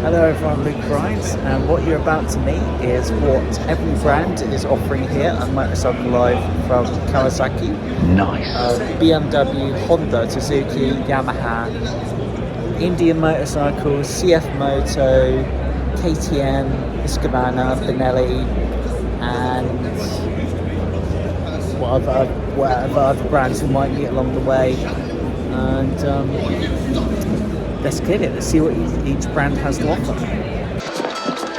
Hello everyone, Luke Rides, and what you're about to meet is what every brand is offering here at Motorcycle Live from Kawasaki. Nice. BMW, Honda, Suzuki, Yamaha, Indian Motorcycles, CF Moto, KTM, Husqvarna, Benelli, and whatever other brands we might meet along the way. And let's get it. Let's see what each brand has to offer.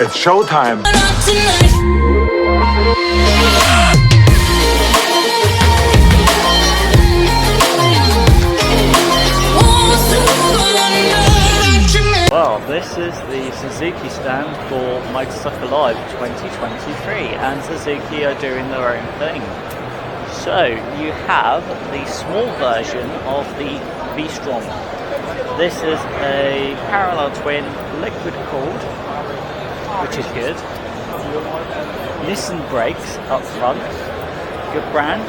It's showtime. Well, this is the Suzuki stand for Motorcycle Live 2023, and Suzuki are doing their own thing. So you have the small version of the V-Strom. This is a parallel twin liquid cooled, which is good. Nissan brakes up front, good brand.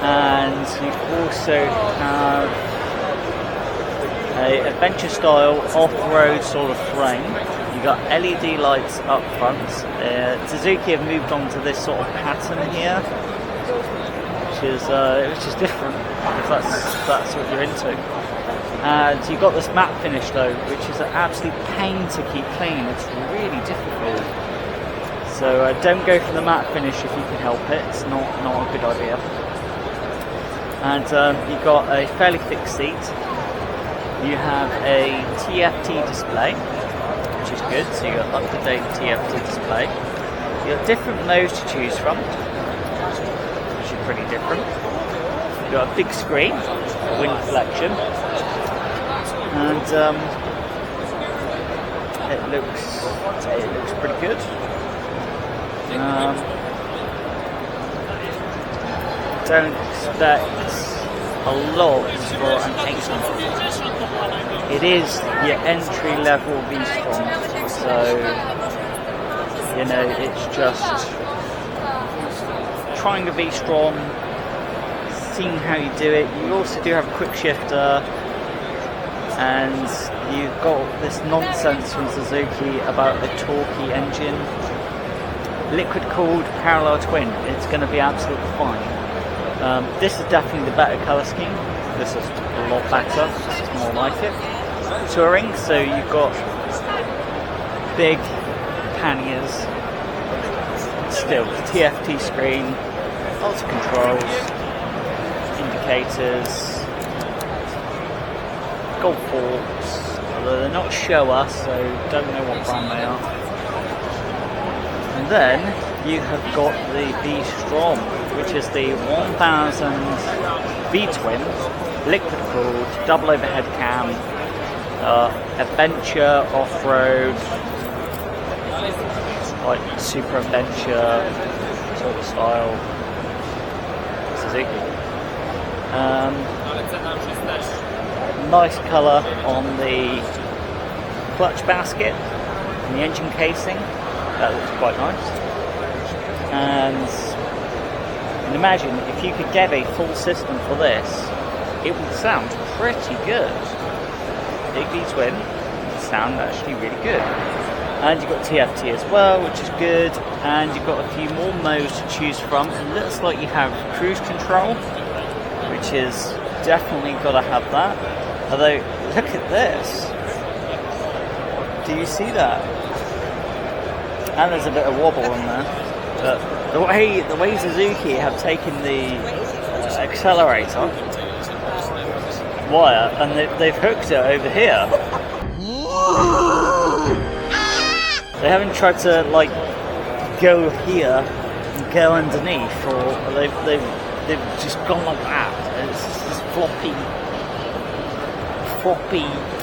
And you also have a adventure style off-road sort of frame. You got LED lights up front. Suzuki have moved on to this sort of pattern here, which is different if that's what you're into. And you've got this matte finish though, which is an absolute pain to keep clean. It's really difficult. So don't go for the matte finish if you can help it. It's not a good idea. And you've got a fairly thick seat. You have a TFT display, which is good. So you've got up-to-date TFT display. You've got different modes to choose from, which is pretty different. You've got a big screen, wind deflection. And it looks pretty good. Don't expect a lot for an 800. It is your entry level V-Strom, so you know it's just trying a V-Strom, seeing how you do it. You also do have a quick shifter. And you've got this nonsense from Suzuki about a torquey engine. Liquid cooled parallel twin, it's going to be absolutely fine. This is definitely the better colour scheme. This is a lot better, this is more like it. Touring, so you've got big panniers, still TFT screen, lots of controls, indicators, golf forks, although they're not show us, so don't know what brand they are. And then you have got the V-Strom, which is the 1000 V-twin, liquid cooled, double overhead cam, adventure, off-road, like super adventure sort of style Suzuki. Nice colour on the clutch basket and the engine casing. That looks quite nice. And imagine if you could get a full system for this, it would sound pretty good. Big V-twin would sound actually really good. And you've got TFT as well, which is good. And you've got a few more modes to choose from. It looks like you have cruise control, which is definitely got to have that. Although, look at this. Do you see that? And there's a bit of wobble on there. But the way Suzuki have taken the accelerator wire and they've hooked it over here. They haven't tried to like go here and go underneath, or they've just gone like that. It's just this floppy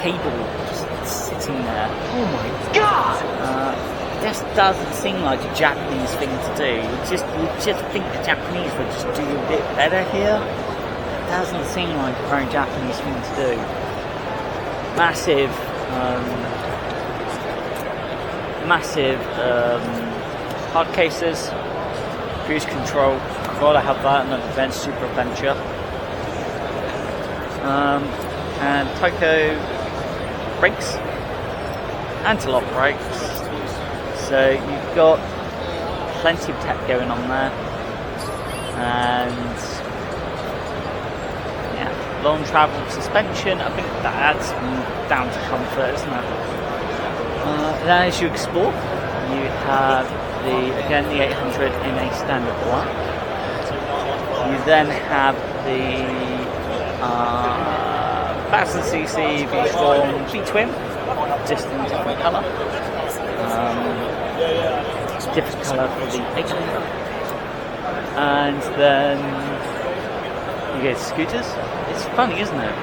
cable just sitting there. Oh my god! This doesn't seem like a Japanese thing to do. You just think the Japanese would just do a bit better here. It doesn't seem like a very Japanese thing to do. Massive hard cases, cruise control. Gotta have that, and advanced super adventure. And Tyco brakes. anti-lock brakes. So you've got plenty of tech going on there, and yeah, long travel suspension. I think that's down to comfort, isn't it? Then as you explore, you have the 800 in a standard black. You then have the 1000cc V-Strom V-Twin, just in a different colour. Different colour for the 800. And then you get scooters. It's funny, isn't it?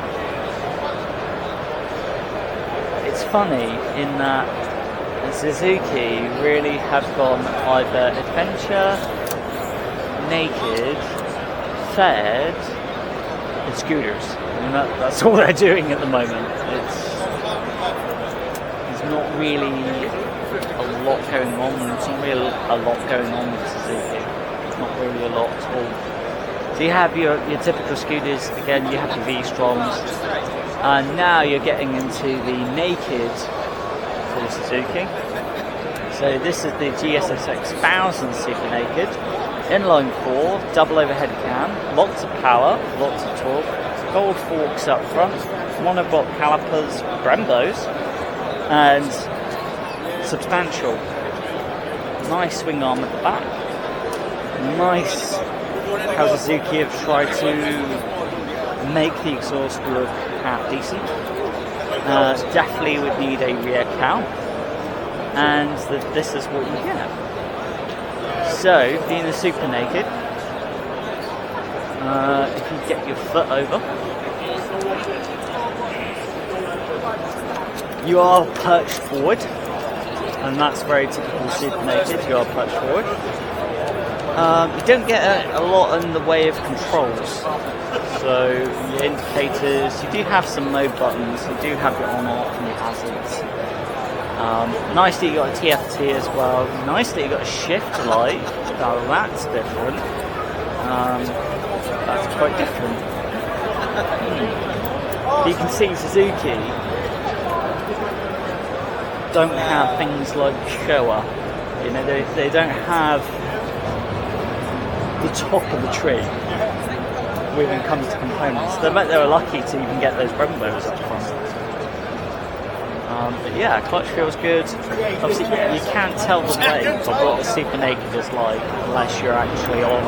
It's funny in that Suzuki really have gone either adventure, naked, fed, and scooters. I mean, that's all they're doing at the moment. There's not really a lot going on. There's not really a lot going on with Suzuki. Not really a lot at all. So you have your typical scooters. Again, you have the V-Stroms, and now you're getting into the naked for Suzuki. So this is the GSSX 1000 Super Naked, inline 4, double overhead cam, lots of power, lots of torque, gold forks up front, monoblock calipers, Brembos, and substantial. Nice swing arm at the back. Nice how Suzuki have tried to make the exhaust look half decent. Definitely would need a rear cow, and this is what you get. So, being a Super Naked, if you get your foot over, you are perched forward, and that's very typical Super Naked. You are perched forward. You don't get a lot in the way of controls. So your indicators, you do have some mode buttons, you do have your on off and your hazards. Nice that you got a TFT as well. Nice that you got a shift light. Now that's different. That's quite different. You can see Suzuki don't have things like Showa. You know, they don't have the top of the tree when it comes to components. I bet they were lucky to even get those Brembos up front. But yeah, clutch feels good. Obviously, you can't tell the weight of what the Super Naked is like unless you're actually on a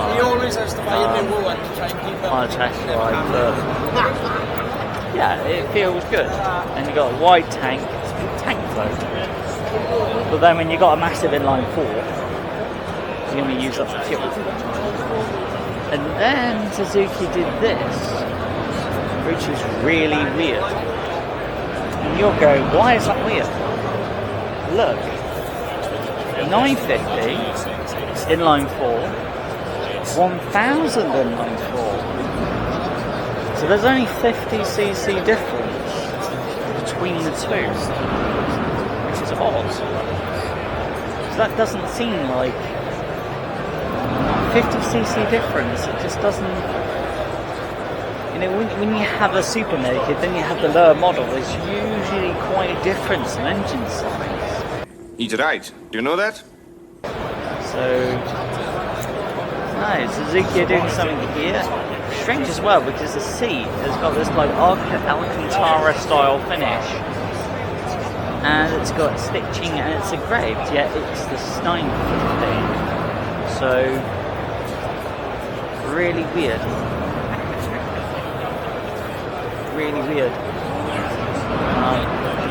test ride. But yeah, it feels good. And you got a wide tank. It's a big tank though. But then when you got a massive inline 4, you're going to use up the fuel. And then Suzuki did this, which is really weird. And you're going, why is that weird? Look, 950 inline 4, 1000 inline 4. So there's only 50cc difference between the two, which is odd. So that doesn't seem like 50cc difference. It just doesn't. You know, when you have a Super Naked, then you have the lower model. There's usually quite a difference in engine size. He's right. Do you know that? So, no, Suzuki are doing something here. Strange as well, because the seat has got this like Alcantara style finish, and it's got stitching and it's engraved. Yet it's the 950. So, really weird. Really weird.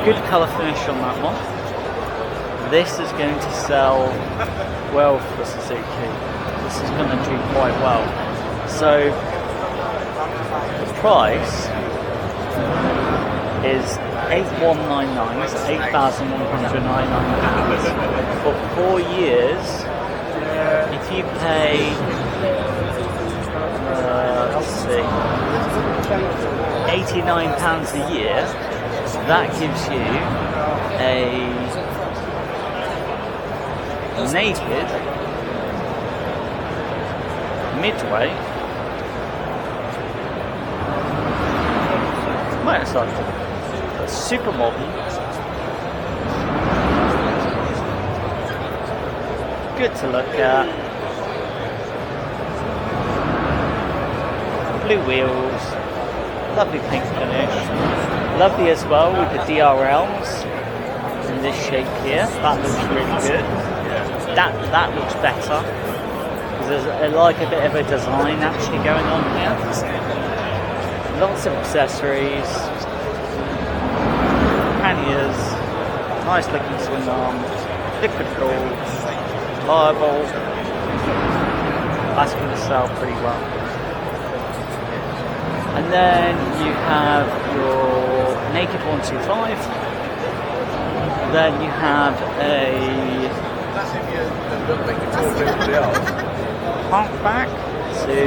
Good colour finish on that one. This is going to sell well for Suzuki. This is going to do quite well. So the price is 8,199, so 8,199 pounds for 4 years. If you pay, let's see, £89 a year, that gives you a naked midway motorcycle. That's super modern, good to look at. Blue wheels, lovely paint finish, lovely as well with the DRLs in this shape here. That looks really good. That looks better because there's like a bit of a design actually going on here. Lots of accessories, panniers, nice looking swing arms, liquid gold, fireball. That's going to sell pretty well. And then you have your naked 125. Then you have a back to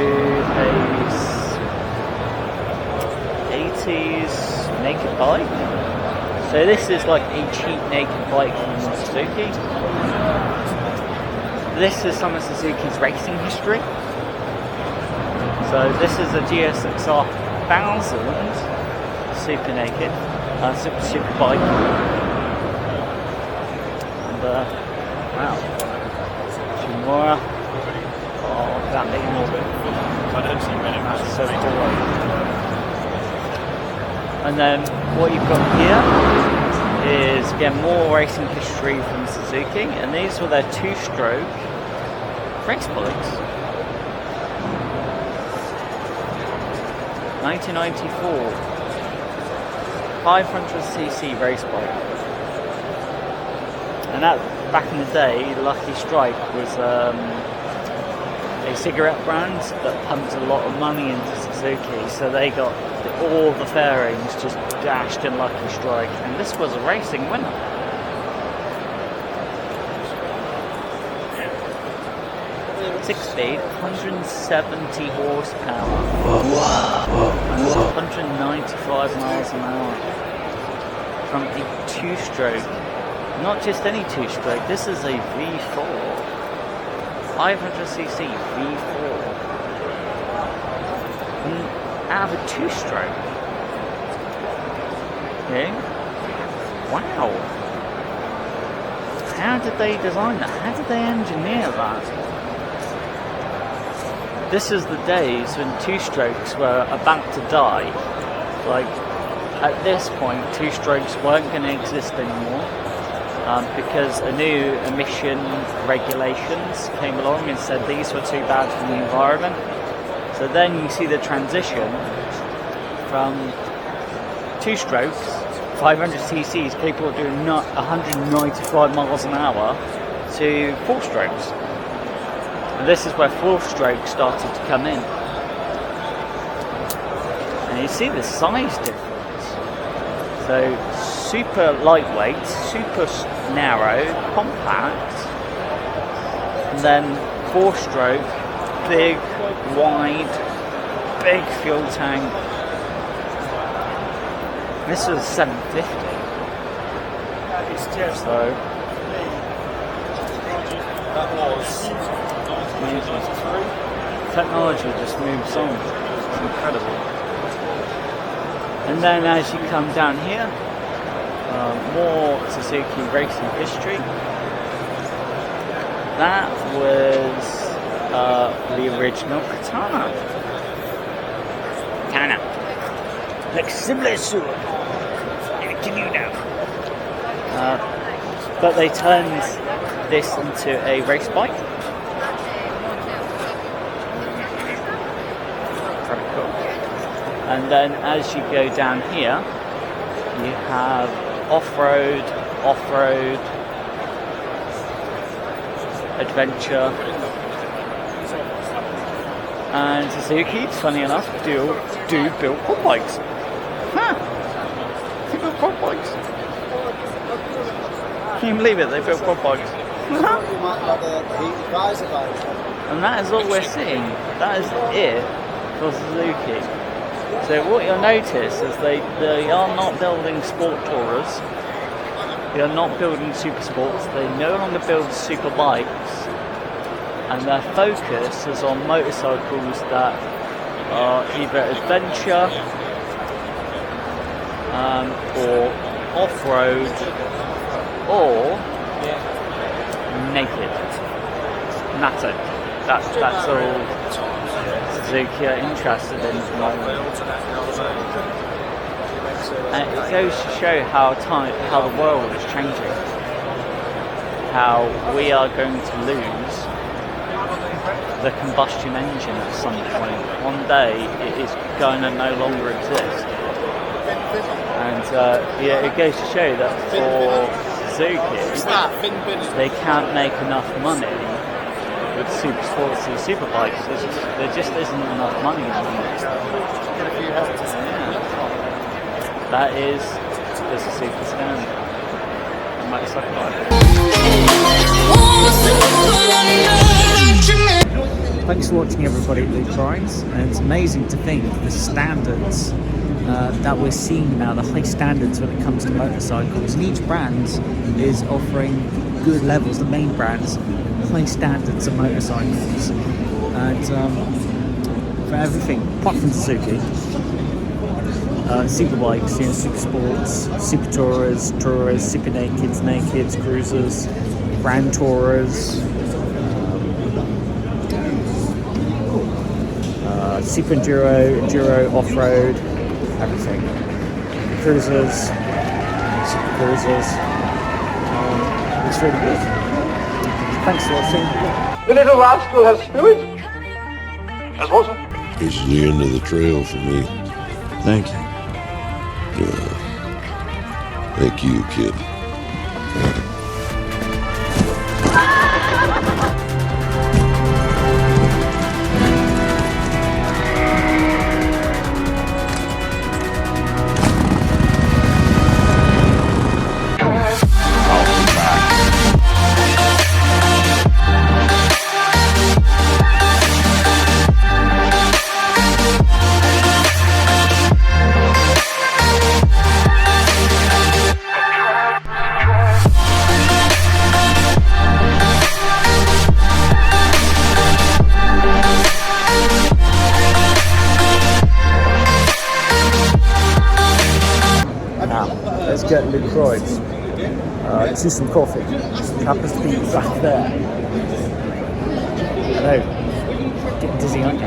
a 80s naked bike. So this is like a cheap naked bike from Suzuki. This is some of Suzuki's racing history. So this is a GSXR 1000 super naked, super bike. And wow, Shimura. Oh, that big more. That's so cool. And then what you've got here is again more racing history from Suzuki, and these were their two-stroke race bikes. 1994 500cc race bike, and that back in the day, Lucky Strike was a cigarette brand that pumped a lot of money into Suzuki, so they got all the fairings just dashed in Lucky Strike, and this was a racing winner. Six-speed, 170 horsepower, and 195 miles an hour from a two-stroke. Not just any two-stroke, this is a V4, 500cc V4, out of a two-stroke. Okay, wow. How did they design that? How did they engineer that? This is the days when two-strokes were about to die. Like, at this point, two-strokes weren't going to exist anymore because a new emission regulations came along and said these were too bad for the environment. So then you see the transition from two-strokes, 500 cc's, capable of doing 195 miles an hour, to four-strokes. And this is where four-stroke started to come in. And you see the size difference. So super lightweight, super narrow, compact, and then four-stroke, big, wide, big fuel tank. This was 750. So that was technology just moves on. It's incredible. And then as you come down here, more Suzuki racing history. That was the original Katana. Flexible suit. Can you now? But they turned this into a race bike. Very cool. And then as you go down here, you have off-road, adventure, and Suzuki, funny enough, do build quad bikes. They build quad bikes. Can you believe it? They built quad bikes. And that is all we're seeing. That is it for Suzuki. So what you'll notice is they are not building sport tourers. They are not building super sports. They no longer build super bikes. And their focus is on motorcycles that are either adventure or off-road or naked. and that's it. That's all Suzuki are interested in at the moment. And it goes to show how the world is changing. How we are going to lose the combustion engine at some point. One day it is going to no longer exist. And it goes to show that for Suzuki, they can't make enough money with super sports and super bikes. There just isn't enough money in them. That is the Suzuki standard. Motorcycle life. Thanks for watching, everybody at Luke Rides, and it's amazing to think the standards that we're seeing now, the high standards when it comes to motorcycles, and each brand is offering good levels, the main brands, high standards of motorcycles, and for everything, apart from Suzuki, super bikes, super sports, super tourers, super nakeds, cruisers, grand tourers, super enduro, off-road, everything. Cruisers, super cruisers. It's really good. Thanks for watching. The little rascal has spirit. As water. It's the end of the trail for me. Thank you. Thank you, kid. Let's get Luke Rides to some coffee. It happens to be back there. I know, getting dizzy, aren't you?